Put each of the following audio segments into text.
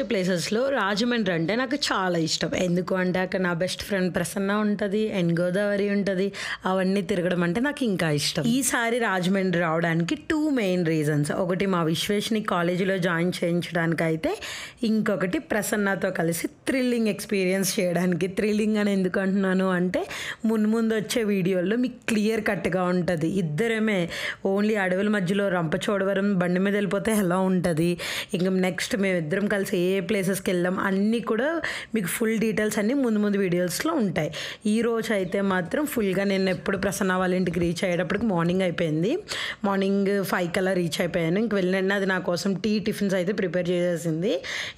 ప్లేసెస్‌లో రాజమండ్రి అంటే నాకు చాలా ఇష్టం. ఎందుకు అంటే అక్కడ నా బెస్ట్ ఫ్రెండ్ ప్రసన్న ఉంటది. అండ్ గోదావరి ఉంటది. అవన్నీ తిరగడం అంటే నాకు ఇంకా ఇష్టం. ఈసారి రాజమండ్రి రావడానికి 2 మెయిన్ రీజన్స్. ఒకటి మా విశ్వేష్‌ని కాలేజీలో జాయిన్ చేయించడానికైతే, ఇంకొకటి ప్రసన్నతో కలిసి థ్రిల్లింగ్ ఎక్స్‌పీరియన్స్ చేయడానికి. థ్రిల్లింగ్ అని ఎందుకు అంటున్నాను అంటే ముందు వచ్చే వీడియోల్లో మీకు క్లియర్ కట్‌గా ఉంటది. ఇద్దరమే ఓన్లీ అడవుల మధ్యలో రంపచోడవరం బండి మీద వెళ్ళిపోతే ఎలా ఉంటది, ఇంక నెక్స్ట్ మేమిద్దరం కలిసి ఏ ప్లేసెస్కి వెళ్ళాం అన్నీ కూడా మీకు ఫుల్ డీటెయిల్స్ అన్నీ ముందు వీడియోస్లో ఉంటాయి. ఈ రోజు అయితే మాత్రం ఫుల్గా నేను ఎప్పుడు ప్రసన్న వాళ్ళ ఇంటికి రీచ్ అయ్యేటప్పటికి మార్నింగ్ అయిపోయింది. మార్నింగ్ 5 కల్లా రీచ్ అయిపోయాను. ఇంక వెళ్ళిన అది నా కోసం టిఫిన్స్ అయితే ప్రిపేర్ చేసేసింది.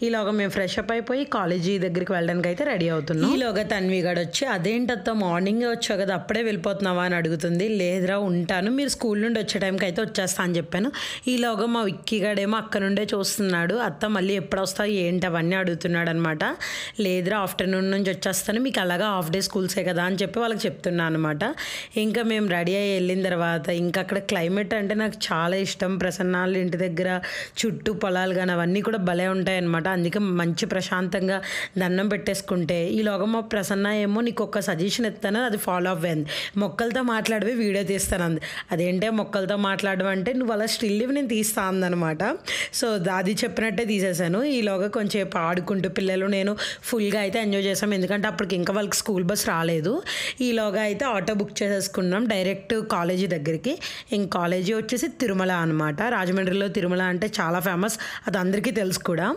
ఈలోగా మేము ఫ్రెష్ అప్ అయిపోయి కాలేజీ దగ్గరికి వెళ్ళడానికి అయితే రెడీ అవుతున్నాం. ఈలోగా తన్వి గడు వచ్చి అదేంటత్తా మార్నింగే వచ్చావు కదా అప్పుడే వెళ్ళిపోతున్నావా అని అడుగుతుంది. లేదురా ఉంటాను, మీరు స్కూల్ నుండి వచ్చే టైంకి అయితే వచ్చేస్తా అని చెప్పాను. ఈలోగా మా విక్కీ గడేమో అక్కడ నుండే చూస్తున్నాడు. అత్త మళ్ళీ ఎప్పుడు వస్తావు ఏంటి అవన్నీ అడుగుతున్నాడు అనమాట. లేదురా ఆఫ్టర్నూన్ నుంచి వచ్చేస్తాను, మీకు అలాగా హాఫ్ డే స్కూల్సే కదా అని చెప్పి వాళ్ళకి చెప్తున్నాను అనమాట. ఇంకా మేము రెడీ అయ్యి వెళ్ళిన తర్వాత ఇంకా అక్కడ క్లైమేట్ అంటే నాకు చాలా ఇష్టం. ప్రసన్నాళ్ళ ఇంటి దగ్గర చుట్టూ పొలాలు కానీ అవన్నీ కూడా భలే ఉంటాయి అనమాట. అందుకే మంచి ప్రశాంతంగా దండం పెట్టేసుకుంటే ఈలోగా మా ప్రసన్న ఏమో నీకు ఒక సజెషన్ ఇస్తాను, అది ఫాలో అవ్వండి. మొక్కలతో మాట్లాడివి వీడియో తీస్తాను అంది. అదేంటే మొక్కలతో మాట్లాడడం అంటే నువ్వు అలా స్టిల్ ఇవి నేను తీస్తా అందనమాట. సో అది చెప్పినట్టే తీసేసాను. ఈలోగా కొంచెం ఆడుకుంటూ పిల్లలు నేను ఫుల్గా అయితే ఎంజాయ్ చేసాం. ఎందుకంటే అప్పటికి ఇంకా వాళ్ళకి స్కూల్ బస్ రాలేదు. ఈలోగా అయితే ఆటో బుక్ చేసేసుకున్నాం డైరెక్ట్ కాలేజీ దగ్గరికి. ఇంక కాలేజీ వచ్చేసి తిరుమల అనమాట. రాజమండ్రిలో తిరుమల అంటే చాలా ఫేమస్, అది అందరికీ తెలుసు కూడా.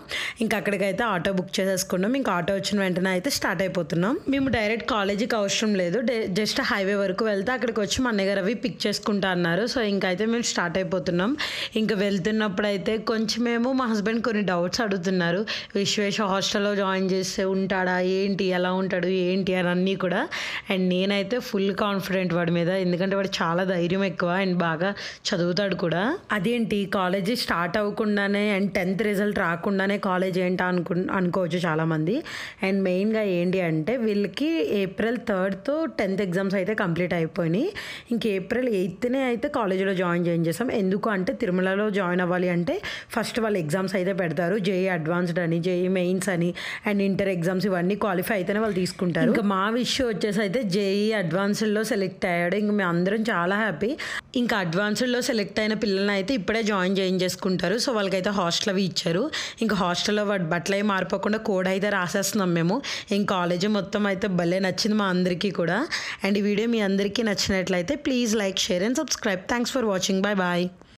ఇంకా అక్కడికైతే ఆటో బుక్ చేసేసుకున్నాం. ఇంకా ఆటో వచ్చిన వెంటనే అయితే స్టార్ట్ అయిపోతున్నాం. మేము డైరెక్ట్ కాలేజీకి అవసరం లేదు, జస్ట్ హైవే వరకు వెళ్తే అక్కడికి వచ్చి మా అన్నయ్య గారు అవి పిక్ చేసుకుంటా అన్నారు. సో ఇంకైతే మేము స్టార్ట్ అయిపోతున్నాం. ఇంకా వెళ్తున్నప్పుడు అయితే కొంచెమేమో మా హస్బెండ్ కొన్ని డౌట్స్ అడుగుతున్నారు. విశ్వేష హాస్టల్లో జాయిన్ చేస్తే ఉంటాడా ఏంటి, ఎలా ఉంటాడు ఏంటి అని అన్నీ కూడా. అండ్ నేనైతే ఫుల్ కాన్ఫిడెంట్ వాడి మీద, ఎందుకంటే వాడు చాలా ధైర్యం ఎక్కువ అండ్ బాగా చదువుతాడు కూడా. అదేంటి కాలేజీ స్టార్ట్ అవ్వకుండానే అండ్ 10th రిజల్ట్ రాకుండానే కాలేజ్ ఏంటా అనుకోవచ్చు చాలామంది. అండ్ మెయిన్గా ఏంటి అంటే వీళ్ళకి ఏప్రిల్ 3తో 10th ఎగ్జామ్స్ అయితే కంప్లీట్ అయిపోయినాయి. ఇంక ఏప్రిల్ 8నే అయితే కాలేజీలో జాయిన్ చేసాం. ఎందుకు అంటే తిరుమలలో జాయిన్ అవ్వాలి అంటే ఫస్ట్ వాళ్ళు ఎగ్జామ్స్ అయితే పెడతారు. జేఈ అడ్వాన్స్డ్ అని, జేఈ మెయిన్స్ అని అండ్ ఇంటర్ ఎగ్జామ్స్ ఇవన్నీ క్వాలిఫై అయితేనే వాళ్ళు తీసుకుంటారు. ఇంకా మా విషయం వచ్చేసి అయితే జేఈ అడ్వాన్స్డ్లో సెలెక్ట్ అయ్యాడు. ఇంక మేము అందరం చాలా హ్యాపీ. ఇంకా అడ్వాన్స్డ్లో సెలెక్ట్ అయిన పిల్లల్ని అయితే ఇప్పుడే జాయిన్ చేసుకుంటారు. సో వాళ్ళకైతే హాస్టల్ అవి ఇచ్చారు. ఇంకా హాస్టల్లో వాటి బట్టలు అవి మారిపోకుండా కోడ్ అయితే రాసేస్తున్నాం మేము. ఇంకా కాలేజీ మొత్తం అయితే భలే నచ్చింది మా అందరికీ కూడా. అండ్ ఈ వీడియో మీ అందరికీ నచ్చినట్లయితే please like, share and subscribe. Thanks for watching. Bye bye.